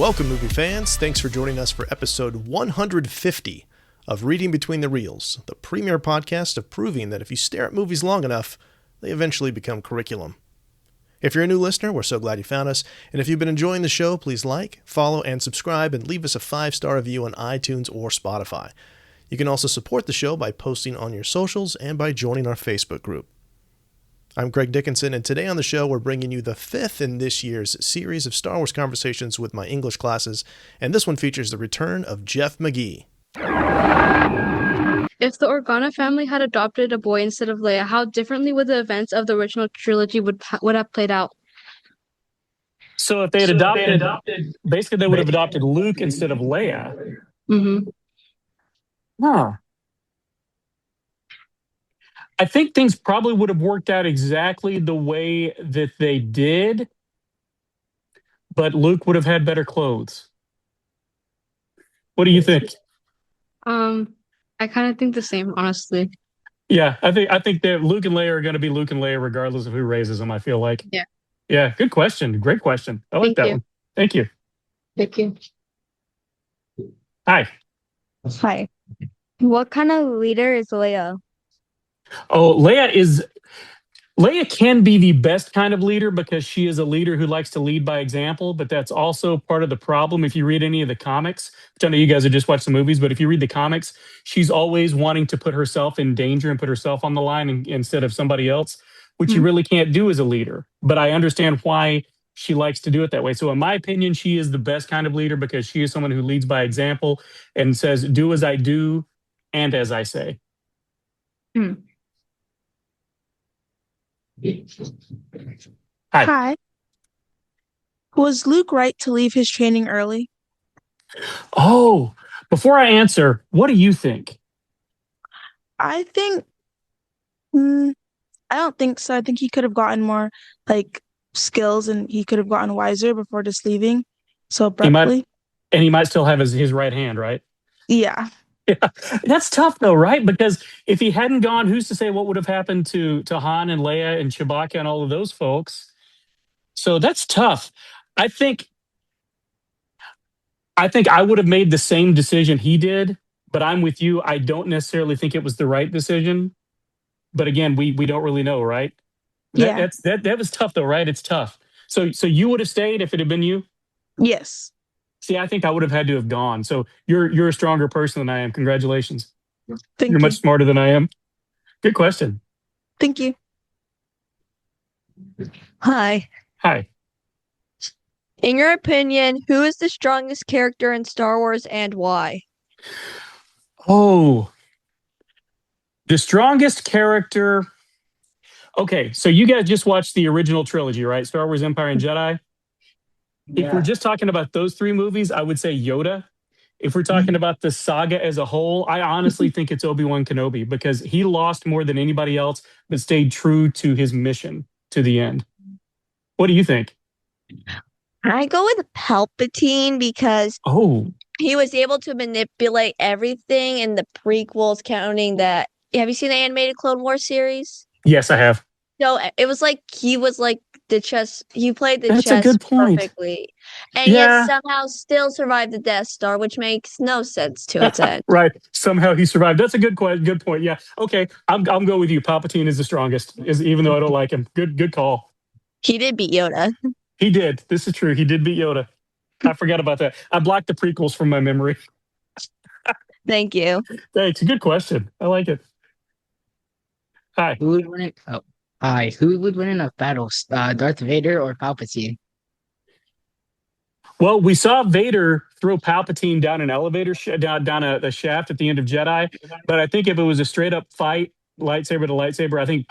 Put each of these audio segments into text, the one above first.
Welcome, movie fans. Thanks for joining us for episode 150 of Reading Between the Reels, the premier podcast of proving that if you stare at movies long enough, they eventually become curriculum. If you're a new listener, we're so glad you found us, and if you've been enjoying the show, please like, follow, and subscribe, and leave us a 5-star review on iTunes or Spotify. You can also support the show by posting on your socials and by joining our Facebook group. I'm Greg Dickinson, and today on the show, we're bringing you the 5th in this year's series of Star Wars conversations with my English classes, and this one features the return of Jeff McGee. If the Organa family had adopted a boy instead of Leia, how differently would the events of the original trilogy would have played out? So if they had adopted, basically they would have adopted Luke instead of Leia. Mm-hmm. Huh. I think things probably would have worked out exactly the way that they did, but Luke would have had better clothes. What do you think? I kind of think the same, honestly. Yeah, I think that Luke and Leia are going to be Luke and Leia regardless of who raises them, I feel like. Yeah. Yeah, good question. Great question. I like that one. Thank you. Thank you. Hi. Hi. What kind of leader is Leia? Oh, Leia can be the best kind of leader because she is a leader who likes to lead by example, but that's also part of the problem. If you read any of the comics, which I know you guys have just watched the movies, but if you read the comics, she's always wanting to put herself in danger and put herself on the line instead of somebody else, which you really can't do as a leader. But I understand why she likes to do it that way. So in my opinion, she is the best kind of leader because she is someone who leads by example and says, do as I do and as I say. Hi. Was Luke right to leave his training early? Oh, before I answer, what do you think? I think, I don't think so. I think he could have gotten more skills and he could have gotten wiser before just leaving so abruptly. He might still have his right hand, right? Yeah. Yeah, that's tough though, right? Because if he hadn't gone, who's to say what would have happened to Han and Leia and Chewbacca and all of those folks? So that's tough. I think I would have made the same decision he did, but I'm with you. I don't necessarily think it was the right decision. But again, we don't really know, right? Yeah. That was tough though, right? It's tough. So you would have stayed if it had been you? Yes. See, I think I would have had to have gone. So you're a stronger person than I am. Congratulations. Thank You're you. much smarter than I am. Good question. Thank you. Hi. Hi. In your opinion, who is the strongest character in Star Wars and why? Oh, the strongest character. Okay, so you guys just watched the original trilogy, right? Star Wars, Empire, and Jedi. If we're just talking about those 3 movies, I would say Yoda. If we're talking about the saga as a whole, I honestly think it's Obi-Wan Kenobi because he lost more than anybody else, but stayed true to his mission to the end. What do you think? I go with Palpatine because he was able to manipulate everything in the prequels, counting that. Have you seen the animated Clone Wars series? Yes, I have. So it was like he was like the chess. He played the That's chess a good point. perfectly, and yet somehow still survived the Death Star, which makes no sense to its end. Right. Somehow he survived. That's a good point. Yeah. Okay. I'm go with you. Palpatine is the strongest, even though I don't like him. Good call. He did beat Yoda. He did. This is true. He did beat Yoda. I forgot about that. I blocked the prequels from my memory. Thank you. Thanks. Good question. I like it. Hi. Who would win it? Oh, hi. Who would win in a battle? Darth Vader or Palpatine? Well, we saw Vader throw Palpatine down an elevator, down a shaft at the end of Jedi. But I think if it was a straight up fight, lightsaber to lightsaber, I think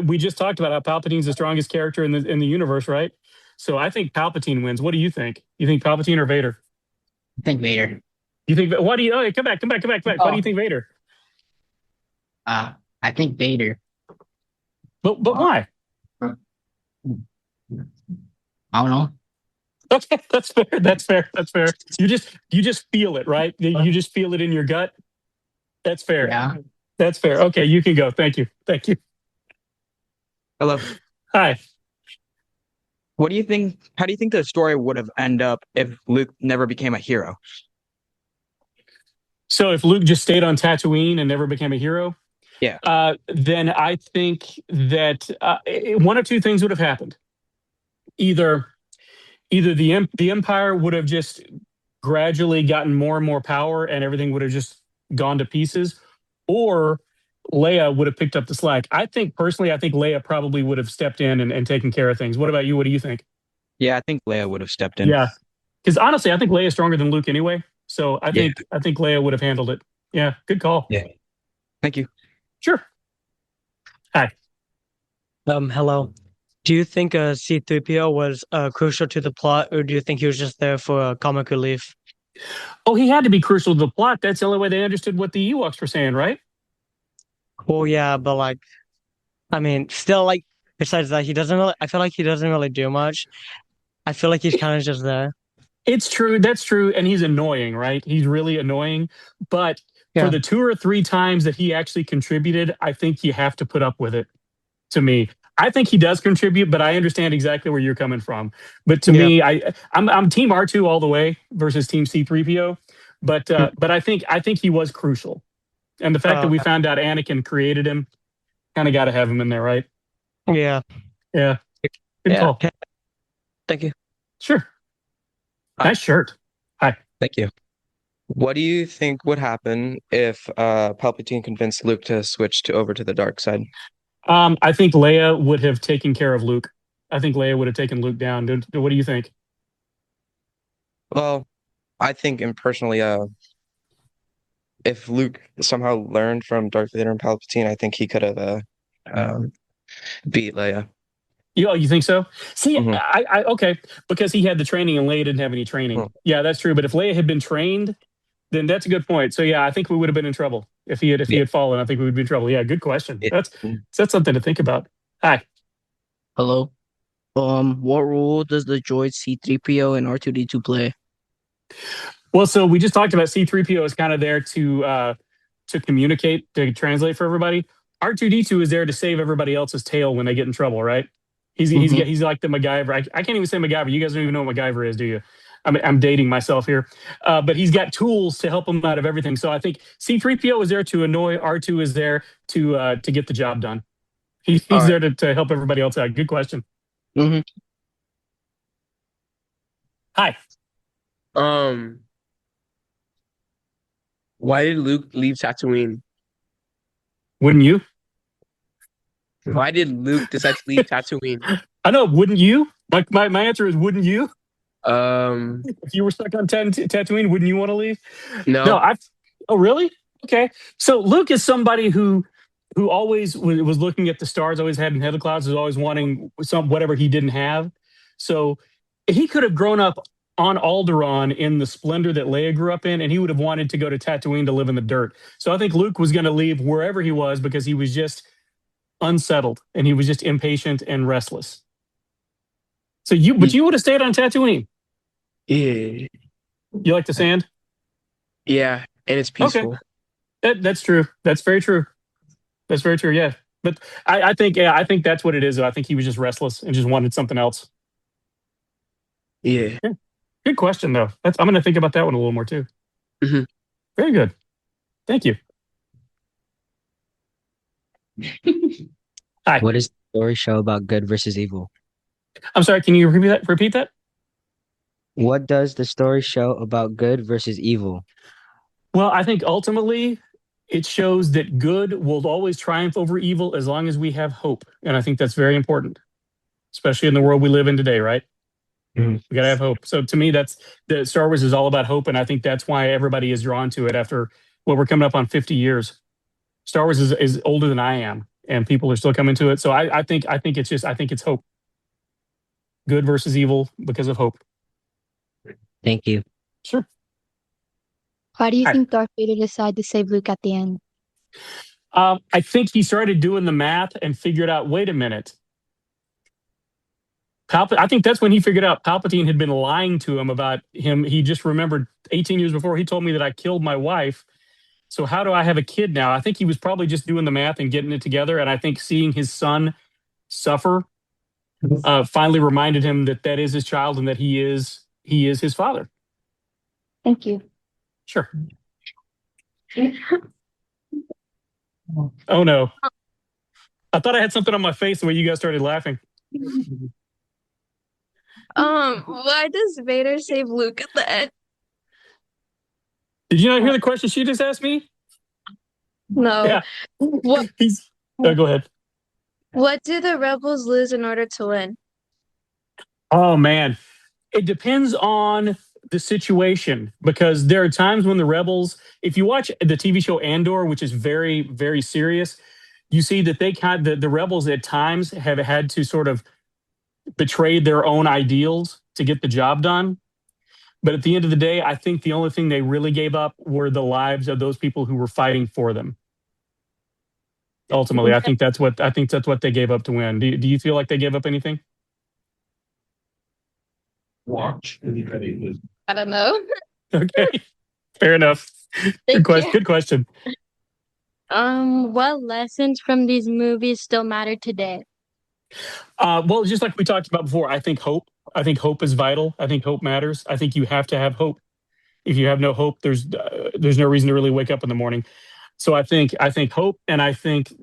we just talked about how Palpatine's the strongest character in the universe, right? So I think Palpatine wins. What do you think? You think Palpatine or Vader? I think Vader. You think? What do you? Oh, come back. Why do you think Vader? I think Vader. But why? I don't know. Okay, that's fair. You just feel it, right? You just feel it in your gut. That's fair. Yeah. That's fair. Okay, you can go. Thank you. Hello. Hi. What do you think? How do you think the story would have ended up if Luke never became a hero? So if Luke just stayed on Tatooine and never became a hero, Yeah. then I think that one of two things would have happened. Either the Empire would have just gradually gotten more and more power, and everything would have just gone to pieces, or Leia would have picked up the slack. I think Leia probably would have stepped in and taken care of things. What about you? What do you think? Yeah, I think Leia would have stepped in. Yeah, because honestly, I think Leia's stronger than Luke anyway. So I think Leia would have handled it. Yeah, good call. Yeah. Thank you. Sure. Hi. Hello. Do you think C-3PO was crucial to the plot, or do you think he was just there for comic relief? Oh, he had to be crucial to the plot. That's the only way they understood what the Ewoks were saying, right? Well, yeah, but like, I mean, still, like, besides that, I feel like he doesn't really do much. I feel like he's kind of just there. It's true. That's true. And he's annoying, right? He's really annoying. But for the 2 or 3 times that he actually contributed, I think you have to put up with it, to me. I think he does contribute, but I understand exactly where you're coming from. But to me, I'm Team R2 all the way versus Team C-3PO. But I think he was crucial. And the fact that we found out Anakin created him, kind of got to have him in there, right? Yeah. Yeah. Good call. Thank you. Sure. Nice shirt. Hi. Thank you. What do you think would happen if Palpatine convinced Luke to switch over to the dark side? I think Leia would have taken care of Luke. I think Leia would have taken Luke down. What do you think? Well, I think, and personally, if Luke somehow learned from Darth Vader and Palpatine, I think he could have beat Leia. You think so? See, I okay, because he had the training and Leia didn't have any training. Yeah, that's true. But if Leia had been trained, then that's a good point. So yeah, I think we would have been in trouble if he had fallen. I think we would be in trouble. Yeah, good question. That's something to think about. Hi. Hello. What role does the droid C-3PO and R2-D2 play? Well, so we just talked about C-3PO is kind of there to communicate, to translate for everybody. R2-D2 is there to save everybody else's tail when they get in trouble, right? He's like the MacGyver. I can't even say MacGyver. You guys don't even know what MacGyver is, do you? I'm dating myself here. But he's got tools to help him out of everything. So I think C-3PO is there to annoy. R2 is there to get the job done. He's there to help everybody else out. Good question. Hi. Why did Luke leave Tatooine? Wouldn't you? Why did Luke decide to leave Tatooine? I know. Wouldn't you? My answer is, wouldn't you? If you were stuck on Tatooine, wouldn't you want to leave? No. Oh, really? Okay. So Luke is somebody who always was looking at the stars, always had in head of clouds, was always wanting whatever he didn't have. So he could have grown up on Alderaan in the splendor that Leia grew up in, and he would have wanted to go to Tatooine to live in the dirt. So I think Luke was going to leave wherever he was because he was just unsettled and he was just impatient and restless. So you would have stayed on Tatooine. Yeah. You like the sand? Yeah, and it's peaceful. Okay. That's true. That's very true. That's very true. Yeah, but I think that's what it is. I think he was just restless and just wanted something else. Yeah. Good question though. I'm going to think about that one a little more too. Very good. Thank you. Hi. What is the story show about good versus evil? I'm sorry, can you repeat that? What does the story show about good versus evil? Well, I think ultimately it shows that good will always triumph over evil as long as we have hope. And I think that's very important, especially in the world we live in today, right? We got to have hope. So to me, that's the Star Wars is all about hope. And I think that's why everybody is drawn to it after we're coming up on 50 years. Star Wars is older than I am, and people are still coming to it. So I think it's hope. Good versus evil because of hope. Thank you. Sure. Why do you think Darth Vader decided to save Luke at the end? I think he started doing the math and figured out, wait a minute. I think that's when he figured out Palpatine had been lying to him about him. He just remembered 18 years before he told me that I killed my wife. So how do I have a kid now? I think he was probably just doing the math and getting it together. And I think seeing his son suffer finally reminded him that that is his child and that he is his father. Thank you. Sure. Oh no. I thought I had something on my face the way you guys started laughing. Why does Vader save Luke at the end? Did you not hear the question she just asked me? No. Yeah. What Go ahead. what do the rebels lose in order to win? Oh man. It depends on the situation because there are times when the rebels, if you watch the TV show Andor, which is very, very serious, you see that the rebels at times have had to sort of betray their own ideals to get the job done. But at the end of the day, I think the only thing they really gave up were the lives of those people who were fighting for them. Ultimately, I think that's what they gave up to win. Do you feel like they gave up anything? I don't know. Okay, fair enough. Thank you. Good question. What lessons from these movies still matter today? Well, just like we talked about before, I think hope. I think hope is vital. I think hope matters. I think you have to have hope. If you have no hope, there's no reason to really wake up in the morning. So I think hope, and I think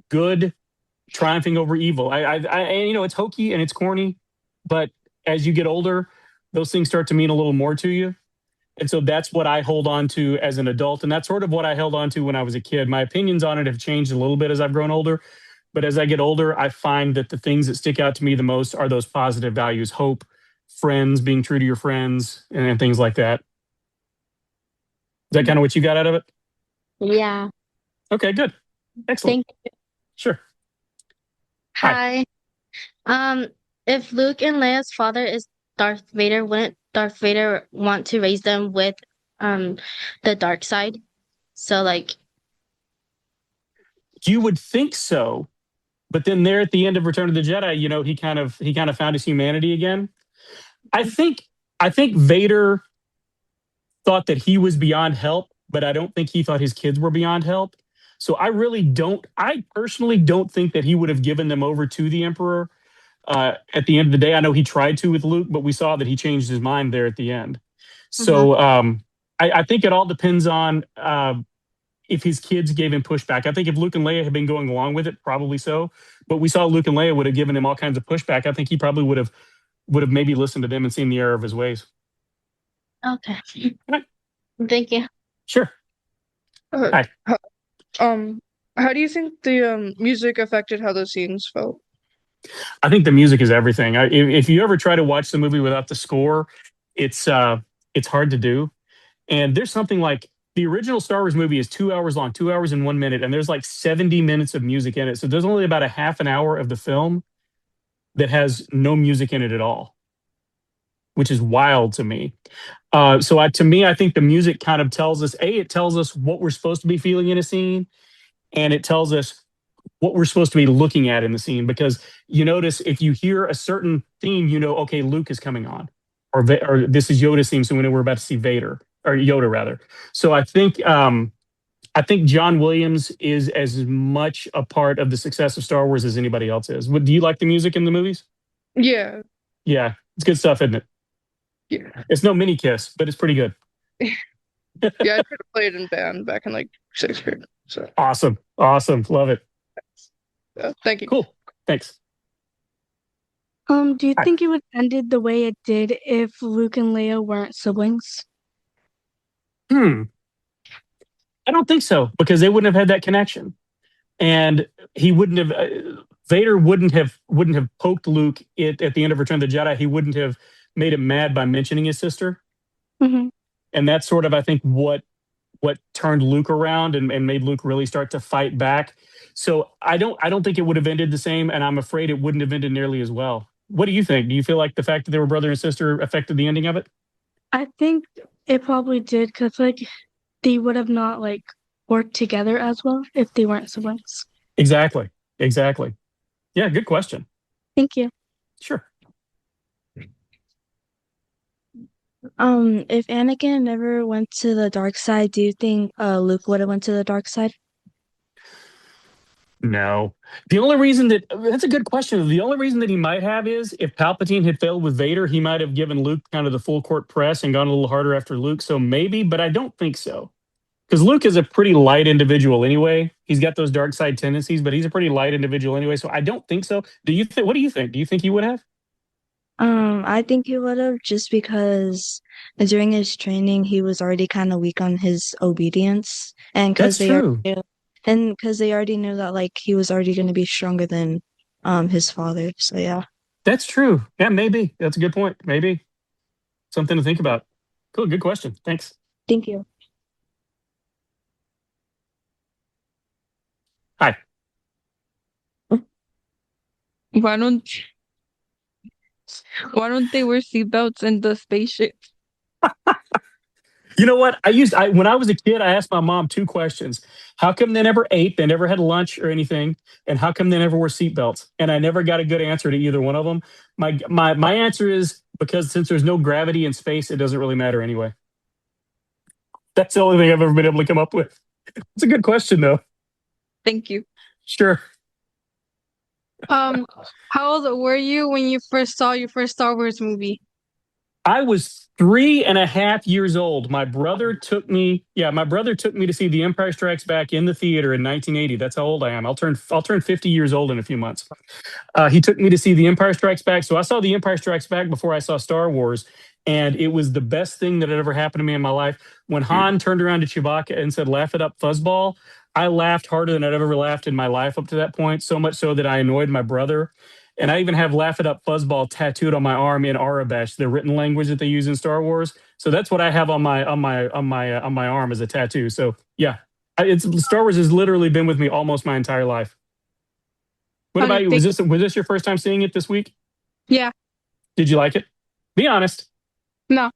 good triumphing over evil. You know, it's hokey and it's corny, but as you get older, those things start to mean a little more to you. And so that's what I hold on to as an adult. And that's sort of what I held on to when I was a kid. My opinions on it have changed a little bit as I've grown older. But as I get older, I find that the things that stick out to me the most are those positive values: hope, friends, being true to your friends, and things like that. Is that kind of what you got out of it? Yeah. Okay, good. Excellent. Thank you. Sure. Hi. If Luke and Leia's father is Darth Vader, wouldn't Darth Vader want to raise them with the dark side? So like You would think so, but then there at the end of Return of the Jedi, you know, he kind of found his humanity again. I think Vader thought that he was beyond help, but I don't think he thought his kids were beyond help. So I personally don't think that he would have given them over to the Emperor. At the end of the day, I know he tried to with Luke, but we saw that he changed his mind there at the end. So I think it all depends on if his kids gave him pushback. I think if Luke and Leia had been going along with it, probably so. But we saw Luke and Leia would have given him all kinds of pushback. I think he probably would have maybe listened to them and seen the error of his ways. okay. Right. Thank you. Sure. Hi. How do you think the music affected how those scenes felt? I think the music is everything. If you ever try to watch the movie without the score, it's hard to do. And there's something like the original Star Wars movie is 2 hours long, 2 hours and 1 minute, and there's like 70 minutes of music in it. So there's only about a half an hour of the film that has no music in it at all, which is wild to me. To me, I think the music kind of tells us, it tells us what we're supposed to be feeling in a scene, and it tells us what we're supposed to be looking at in the scene. Because you notice if you hear a certain theme, you know, okay, Luke is coming on, or this is Yoda's theme, so we know we're about to see Vader, or Yoda rather. So I think John Williams is as much a part of the success of Star Wars as anybody else is. Do you like the music in the movies? Yeah. Yeah, it's good stuff, isn't it? Yeah. It's no mini Kiss, but it's pretty good. Yeah, I tried to play it in band back in like 6th grade. So awesome, love it. Thank you. Cool, thanks. Do you think it would have ended the way it did if Luke and Leia weren't siblings? I don't think so, because they wouldn't have had that connection, and he wouldn't have. Vader wouldn't have poked Luke at the end of Return of the Jedi. He wouldn't have made him mad by mentioning his sister, and that's sort of, I think, what turned Luke around and made Luke really start to fight back. So I don't think it would have ended the same, and I'm afraid it wouldn't have ended nearly as well. What do you think? Do you feel like the fact that they were brother and sister affected the ending of it? I think it probably did, because like they would have not like worked together as well if they weren't siblings. Exactly. Yeah, good question. Thank you. Sure. If Anakin never went to the dark side, do you think Luke would have went to the dark side? No. The only reason that's a good question. The only reason that he might have is if Palpatine had failed with Vader, he might have given Luke kind of the full court press and gone a little harder after Luke. So maybe, but I don't think so. Because Luke is a pretty light individual anyway. He's got those dark side tendencies, but he's a pretty light individual anyway. So I don't think so. Do you think? What do you think? Do you think he would have? I think he would have just because during his training he was already kind of weak on his obedience, and That's true. because they already knew that like he was already going to be stronger than his father. So yeah. That's true. Yeah, maybe. That's a good point. Maybe something to think about. Cool. Good question. Thanks. Thank you. Hi. Why don't they wear seatbelts in the spaceship? You know what? When I was a kid, I asked my mom 2 questions. How come they never ate? They never had lunch or anything. And how come they never wore seatbelts? And I never got a good answer to either one of them. My answer is because since there's no gravity in space, it doesn't really matter anyway. That's the only thing I've ever been able to come up with. It's a good question, though. Thank you. Sure. How old were you when you first saw your first Star Wars movie? I was 3.5 years old. My brother took me to see The Empire Strikes Back in the theater in 1980. That's how old I am. I'll turn 50 years old in a few months. He took me to see The Empire Strikes Back. So I saw The Empire Strikes Back before I saw Star Wars. And it was the best thing that had ever happened to me in my life. When Han turned around to Chewbacca and said, "Laugh it up, fuzzball," I laughed harder than I'd ever laughed in my life up to that point, so much so that I annoyed my brother. And I even have "Laugh It Up, Fuzzball" tattooed on my arm in Arabesh, the written language that they use in Star Wars. So that's what I have on my arm as a tattoo. So yeah, Star Wars has literally been with me almost my entire life. What about you? Was this your first time seeing it this week? Yeah. Did you like it? Be honest. No.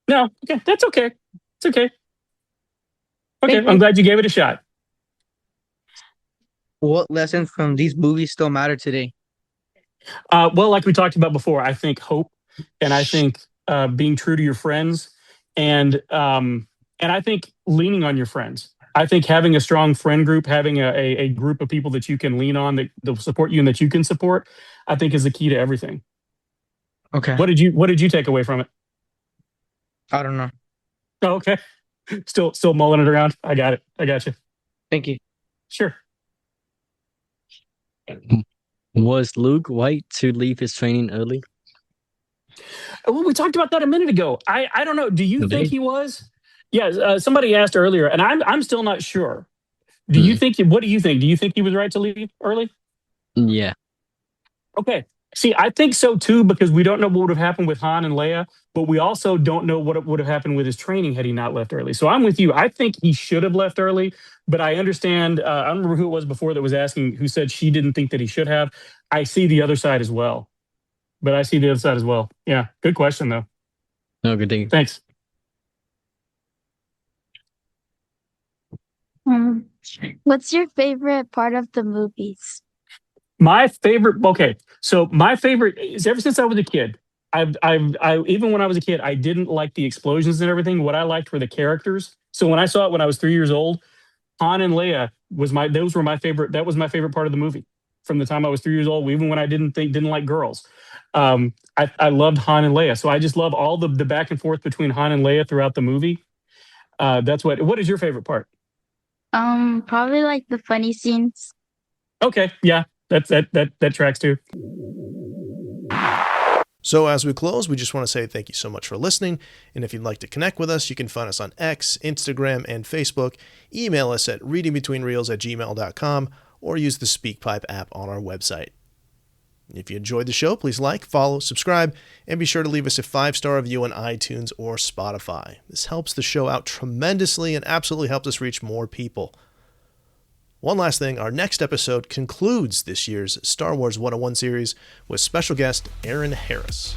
No. Okay, that's okay. It's okay. Okay, I'm glad you gave it a shot. What lessons from these movies still matter today? Well, like we talked about before, I think hope, and I think being true to your friends, and I think leaning on your friends. I think having a strong friend group, having a group of people that you can lean on, that support you and that you can support, I think is the key to everything. Okay. What did you take away from it? I don't know. Oh, okay. Still mulling it around. I got it. I got you. Thank you. Sure. Was Luke right to leave his training early? Well, we talked about that a minute ago. I don't know. Do you think he was? Yeah. Somebody asked earlier, and I'm still not sure. Do you think? What do you think? Do you think he was right to leave early? Yeah. Okay. See, I think so too, because we don't know what would have happened with Han and Leia, but we also don't know what would have happened with his training had he not left early. So I'm with you. I think he should have left early, but I understand. I don't remember who it was before that was asking, who said she didn't think that he should have. I see the other side as well. Yeah. Good question, though. No, good thing. Thanks. What's your favorite part of the movies? My favorite. Okay, so my favorite is ever since I was a kid. I even when I was a kid, I didn't like the explosions and everything. What I liked were the characters. So when I saw it when I was 3 years old, Han and Leia those were my favorite. That was my favorite part of the movie from the time I was 3 years old. Even when I didn't like girls, I loved Han and Leia. So I just love all the back and forth between Han and Leia throughout the movie. That's what is your favorite part? Probably like the funny scenes. Okay, yeah. That tracks too. So as we close, we just want to say thank you so much for listening. And if you'd like to connect with us, you can find us on X, Instagram, and Facebook. Email us at readingbetweenreels@gmail.com or use the SpeakPipe app on our website. If you enjoyed the show, please like, follow, subscribe, and be sure to leave us a 5-star review on iTunes or Spotify. This helps the show out tremendously and absolutely helps us reach more people. One last thing, our next episode concludes this year's Star Wars 101 series with special guest Aaron Harris.